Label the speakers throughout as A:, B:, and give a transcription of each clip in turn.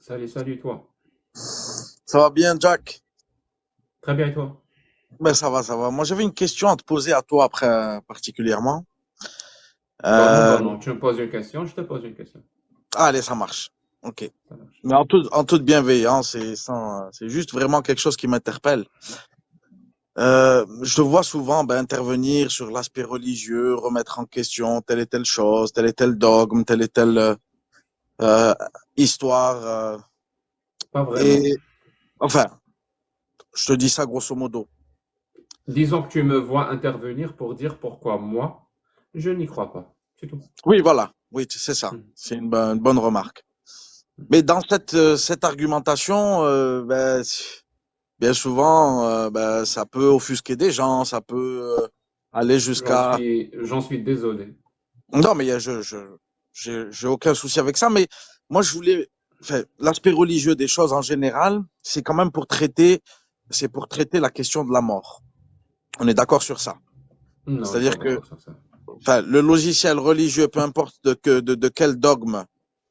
A: Salut, salut, toi.
B: Ça va bien, Jack?
A: Très bien, et toi?
B: Ben, ça va, ça va. Moi, j'avais une question à te poser à toi après, particulièrement.
A: Bah non,
B: Euh,
A: bah non. Tu me poses une question, je te pose une question.
B: allez, ça marche. Ok.
A: Ça marche.
B: Mais en toute bienveillance, c'est juste vraiment quelque chose qui m'interpelle. Je te vois souvent ben, intervenir sur l'aspect religieux, remettre en question telle et telle chose, tel et tel dogme, telle et telle euh, histoire.
A: Pas vraiment.
B: Et enfin, je te dis ça grosso modo.
A: Disons que tu me vois intervenir pour dire pourquoi moi, je n'y crois pas. C'est tout.
B: Oui, voilà. Oui, c'est ça.
A: Hmm.
B: C'est une bonne remarque. Mais dans cette argumentation, ben, bien souvent, ben, ça peut offusquer des gens, ça peut aller jusqu'à...
A: J'en suis désolé.
B: Non, mais j'ai aucun souci avec ça. Mais moi, je voulais... Enfin, l'aspect religieux des choses en général, c'est quand même c'est pour traiter la question de la mort. On est d'accord sur ça.
A: Non, on n'est pas
B: C'est-à-dire que,
A: d'accord sur ça.
B: enfin, le logiciel religieux, peu importe de quel dogme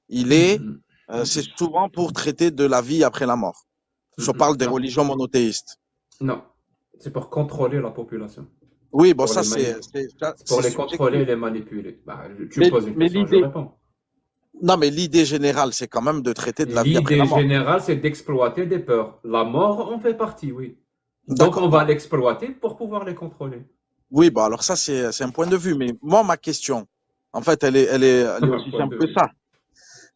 B: il
A: Hmm,
B: est,
A: hmm,
B: c'est
A: hmm,
B: souvent pour traiter de la vie après la mort.
A: hmm,
B: Je parle des
A: Non,
B: religions monothéistes.
A: non. C'est pour contrôler la population.
B: Oui, bon,
A: Pour
B: ça,
A: les manip...
B: ça,
A: C'est pour
B: c'est
A: les contrôler et
B: subjectif.
A: les manipuler. Bah, tu me poses une
B: Mais
A: question, je
B: l'idée,
A: réponds.
B: non, mais l'idée générale, c'est quand même de traiter de la vie après la
A: L'idée
B: mort.
A: générale, c'est d'exploiter des peurs. La mort en fait partie, oui. Donc, on
B: D'accord.
A: va l'exploiter pour pouvoir les contrôler.
B: Oui, bon, alors ça, c'est un point de vue. Mais moi, ma question, en fait, elle est
A: Un
B: aussi
A: point
B: simple
A: de
B: que
A: vue.
B: ça.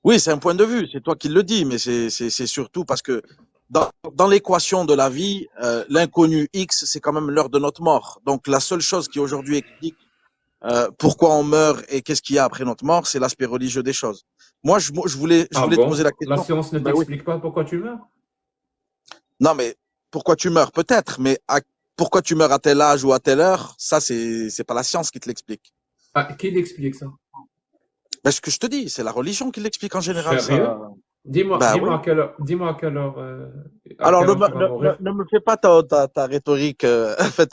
B: Oui, c'est un point de vue. C'est toi qui le dis, mais c'est surtout parce que dans l'équation de la vie, l'inconnu X, c'est quand même l'heure de notre mort. Donc, la seule chose qui aujourd'hui explique pourquoi on meurt et qu'est-ce qu'il y a après notre mort, c'est l'aspect religieux des choses. Moi, je
A: Ah
B: voulais te poser
A: bon?
B: la
A: La
B: question.
A: science ne
B: Ben oui.
A: t'explique pas pourquoi tu meurs?
B: Non, mais pourquoi tu meurs? Peut-être, mais pourquoi tu meurs à tel âge ou à telle heure, ça, c'est pas la science qui te l'explique.
A: Ah, qui l'explique ça?
B: Ben, ce que je te dis, c'est la religion qui l'explique en général, ça.
A: Sérieux? Dis-moi,
B: Ben oui.
A: dis-moi à
B: Alors,
A: quelle heure tu vas mourir.
B: ne me fais pas ta rhétorique, en fait,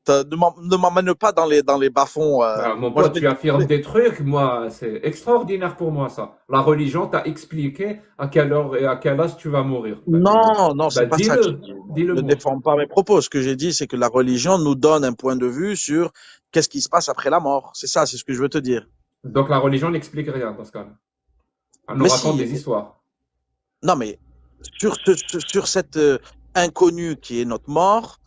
B: ne m'emmène pas dans les bas-fonds.
A: Bah, mon
B: Moi,
A: pote, tu affirmes des trucs, moi, c'est extraordinaire pour moi ça. La religion t'a expliqué à quelle heure et à quel âge tu vas mourir.
B: non, non,
A: Bah
B: c'est pas ça que j'ai
A: dis-le,
B: dit. Ne
A: dis-le-moi.
B: déforme pas mes propos. Ce que j'ai dit, c'est que la religion nous donne un point de vue sur qu'est-ce qui se passe après la mort. C'est ça, c'est ce que je veux te dire.
A: Donc la religion n'explique rien dans ce cas-là. Elle nous
B: Mais
A: raconte
B: si,
A: des histoires.
B: non, mais sur cette inconnue qui est notre mort,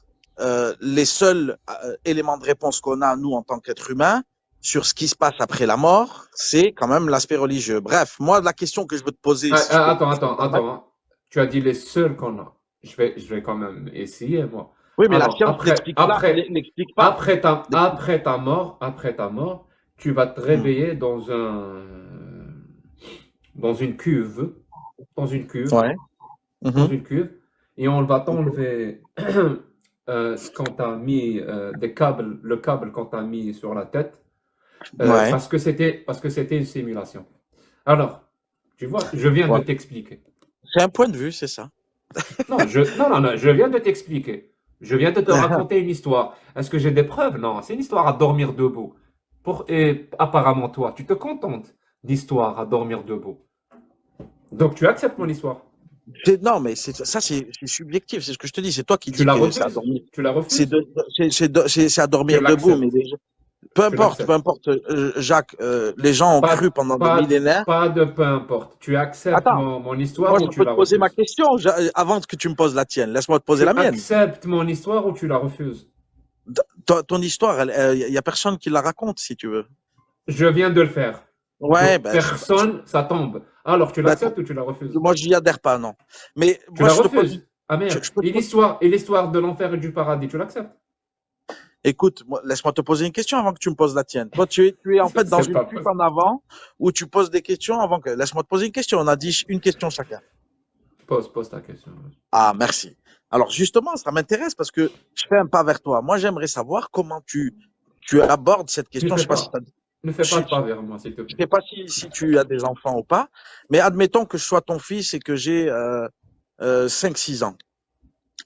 B: les seuls éléments de réponse qu'on a, nous, en tant qu'êtres humains, sur ce qui se passe après la mort, c'est quand même l'aspect religieux. Bref, moi, la question que je veux te poser,
A: Ah,
B: si je peux, je peux me permettre,
A: attends, hein. Tu as dit les seuls qu'on a. Je vais quand même essayer, moi.
B: oui, mais la
A: Alors,
B: science n'explique pas.
A: après ta mort, tu vas te
B: Hmm.
A: réveiller dans une cuve, dans une cuve,
B: Ouais.
A: dans
B: Mhm.
A: une cuve, et on va t'enlever ce qu'on t'a mis, le câble qu'on t'a mis sur la tête,
B: Ouais.
A: parce que c'était une simulation. Alors, tu vois, je viens de
B: Ouais.
A: t'expliquer.
B: C'est un point de vue, c'est ça.
A: Non, je viens de t'expliquer. Je viens de te raconter une histoire. Est-ce que j'ai des preuves? Non, c'est une histoire à dormir debout. Et apparemment, toi, tu te contentes d'histoire à dormir debout. Donc, tu acceptes mon histoire.
B: Non, mais ça, c'est subjectif. C'est ce que je te dis. C'est toi qui
A: Tu
B: dis
A: la
B: que c'est à
A: refuses.
B: dormir.
A: Tu la refuses.
B: C'est à
A: Tu
B: dormir debout.
A: l'acceptes. Tu
B: Peu
A: l'acceptes.
B: importe, Jacques. Les gens ont cru
A: Pas,
B: pendant des millénaires.
A: pas de peu importe. Tu acceptes
B: Attends,
A: mon
B: moi,
A: histoire ou
B: je
A: tu
B: peux te
A: la
B: poser ma
A: refuses.
B: question avant que tu me poses la tienne. Laisse-moi te poser
A: Tu
B: la mienne.
A: acceptes mon histoire ou tu la refuses.
B: Ton histoire, il y a personne qui la raconte, si tu veux.
A: Je viens de le faire.
B: Ouais,
A: Donc, personne, ça tombe. Alors, tu
B: ben,
A: l'acceptes ou tu la refuses?
B: moi, j'y adhère pas, non. Mais
A: Tu
B: moi,
A: la
B: je te pose,
A: refuses. Ah merde.
B: je peux te poser.
A: Et l'histoire de l'enfer et du paradis, tu l'acceptes?
B: Écoute, laisse-moi te poser une question avant que tu me poses la tienne. Toi, tu es en fait dans
A: C'est
B: une
A: pas
B: fuite
A: possible.
B: en avant où tu poses des questions avant que. Laisse-moi te poser une question. On a dit une question chacun.
A: Pose ta question.
B: Ah, merci. Alors, justement, ça m'intéresse parce que je fais un pas vers toi. Moi, j'aimerais savoir comment tu abordes cette
A: Ne
B: question. Je
A: fais
B: sais pas si
A: pas.
B: t'as,
A: Ne fais pas
B: je,
A: de pas vers moi, s'il te
B: je
A: plaît.
B: sais pas si tu as des enfants ou pas, mais admettons que je sois ton fils et que j'ai 5-6 ans.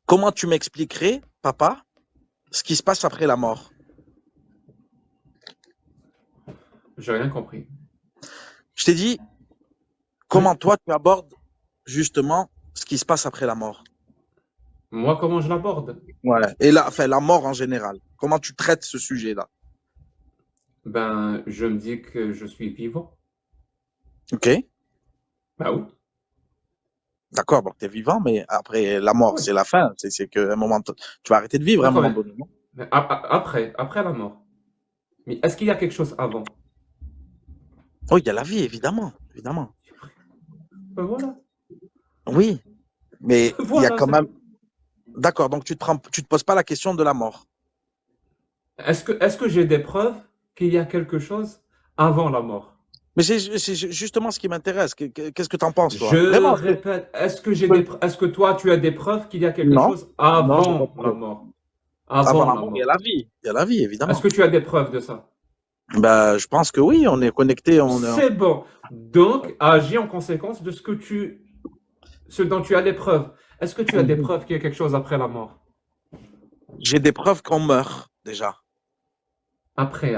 B: Comment tu m'expliquerais, papa, ce qui se passe après la mort?
A: J'ai rien compris.
B: Je t'ai dit,
A: Oui?
B: comment toi tu abordes, justement ce qui se passe après la mort?
A: Moi, comment je l'aborde?
B: Ouais. Et là, enfin, la mort en général. Comment tu traites ce sujet-là?
A: Ben, je me dis que je suis vivant.
B: Ok,
A: Ben oui,
B: d'accord, donc tu es vivant, mais après la mort,
A: oui,
B: c'est la fin. C'est qu'à un moment, tu vas arrêter de vivre à un
A: d'accord,
B: moment donné, non?
A: mais après la mort. Mais est-ce qu'il y a quelque chose avant?
B: Oui, il y a la vie, évidemment, évidemment.
A: Ben voilà,
B: Oui, mais il y a
A: voilà,
B: quand
A: c'est
B: même.
A: tout.
B: D'accord, donc tu te poses pas la question de la mort.
A: Est-ce que j'ai des preuves qu'il y a quelque chose avant la mort?
B: Mais c'est justement ce qui m'intéresse. Qu'est-ce que tu en penses, toi?
A: Je
B: Vraiment,
A: répète, est-ce que toi, tu as des preuves qu'il y a quelque
B: non,
A: chose
B: non, j'ai pas de
A: avant la
B: preuve.
A: mort?
B: Avant
A: Avant
B: la
A: la
B: mort, il y a
A: mort.
B: la vie. Il y a la vie,
A: Est-ce
B: évidemment.
A: que tu as des preuves de ça?
B: Ben, je pense que oui, on est connecté.
A: C'est bon. Donc, agis en conséquence de ce dont tu as des preuves. Est-ce que tu as des preuves qu'il y a quelque chose après la mort?
B: J'ai des preuves qu'on meurt, déjà.
A: Après.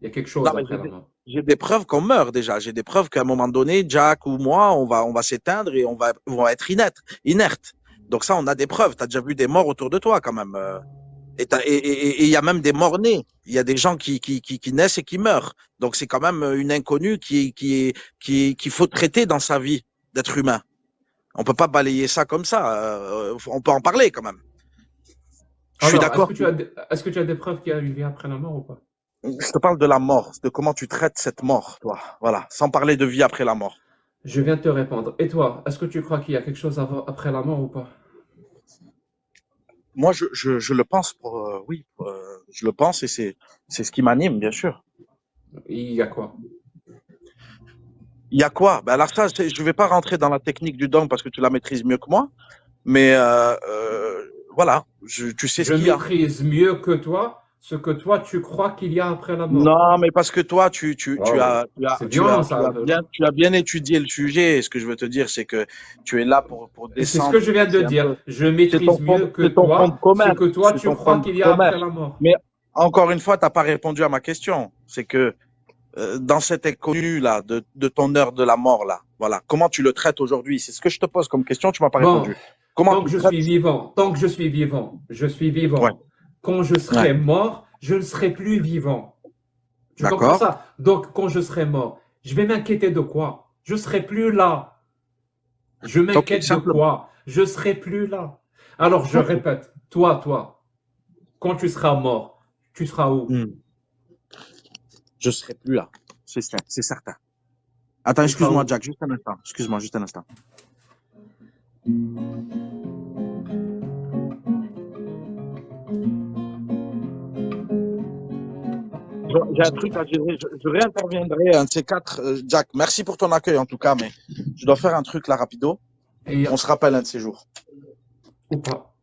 A: Il y a quelque
B: Non,
A: chose
B: mais
A: après la mort.
B: j'ai des preuves qu'on meurt déjà. J'ai des preuves qu'à un moment donné, Jack ou moi, on va s'éteindre et on va être inerte. Donc ça, on a des preuves. Tu as déjà vu des morts autour de toi quand même. Et il y a même des morts nés. Il y a des gens qui naissent et qui meurent. Donc c'est quand même une inconnue qu'il faut traiter dans sa vie d'être humain. On peut pas balayer ça comme ça. On peut en parler quand même. Je suis
A: Alors,
B: d'accord.
A: est-ce que tu as des preuves qu'il y a une vie après la mort ou pas?
B: Je te parle de la mort, de comment tu traites cette mort, toi. Voilà, sans parler de vie après la mort.
A: Je viens de te répondre. Et toi, est-ce que tu crois qu'il y a quelque chose après la mort ou pas?
B: Moi, je le pense oui, je le pense et c'est ce qui m'anime, bien sûr.
A: Il y a quoi?
B: Il y a quoi? Ben alors ça, je vais pas rentrer dans la technique du don parce que tu la maîtrises mieux que moi, mais voilà, tu sais ce
A: Je
B: qu'il y a.
A: maîtrise mieux que toi ce que toi tu crois qu'il y a après la mort.
B: Non, mais parce que toi, tu, tu, tu
A: Oh,
B: as, tu as,
A: c'est
B: tu
A: violent
B: as,
A: ça
B: tu
A: un
B: as
A: peu,
B: bien,
A: non?
B: tu as bien étudié le sujet. Et ce que je veux te dire, c'est que tu es là pour
A: Et c'est ce que
B: descendre.
A: je viens de
B: C'est un
A: dire.
B: peu,
A: Je maîtrise mieux que
B: c'est ton fond de
A: toi ce
B: commerce.
A: que toi
B: C'est
A: tu
B: ton fond
A: crois
B: de
A: qu'il y a après
B: commerce.
A: la mort.
B: Mais encore une fois, t'as pas répondu à ma question. C'est que dans cet inconnu là, de ton heure de la mort là, voilà, comment tu le traites aujourd'hui? C'est ce que je te pose comme question. Tu m'as pas
A: Bon,
B: répondu. Comment
A: tant
B: tu
A: que
B: le
A: je
B: traites?
A: suis vivant, tant que je suis vivant, je suis
B: Ouais,
A: vivant. Quand je
B: ouais,
A: serai mort, je ne serai plus vivant. Tu comprends
B: d'accord.
A: ça? Donc, quand je serai mort, je vais m'inquiéter de quoi? Je serai plus là. Je
B: Ok,
A: m'inquiète de
B: simplement.
A: quoi? Je serai plus là. Alors, je
B: Ok.
A: répète, toi, quand tu seras mort, tu seras où?
B: Hmm. Je serai plus là. C'est certain. Attends,
A: Tu seras
B: excuse-moi,
A: où?
B: Jack, juste un instant. Excuse-moi, juste un instant. J'ai un truc à gérer. Je réinterviendrai un de ces quatre. Jack, merci pour ton accueil en tout cas, mais je dois faire un truc là rapido.
A: Et,
B: On se rappelle un de ces jours.
A: ou pas?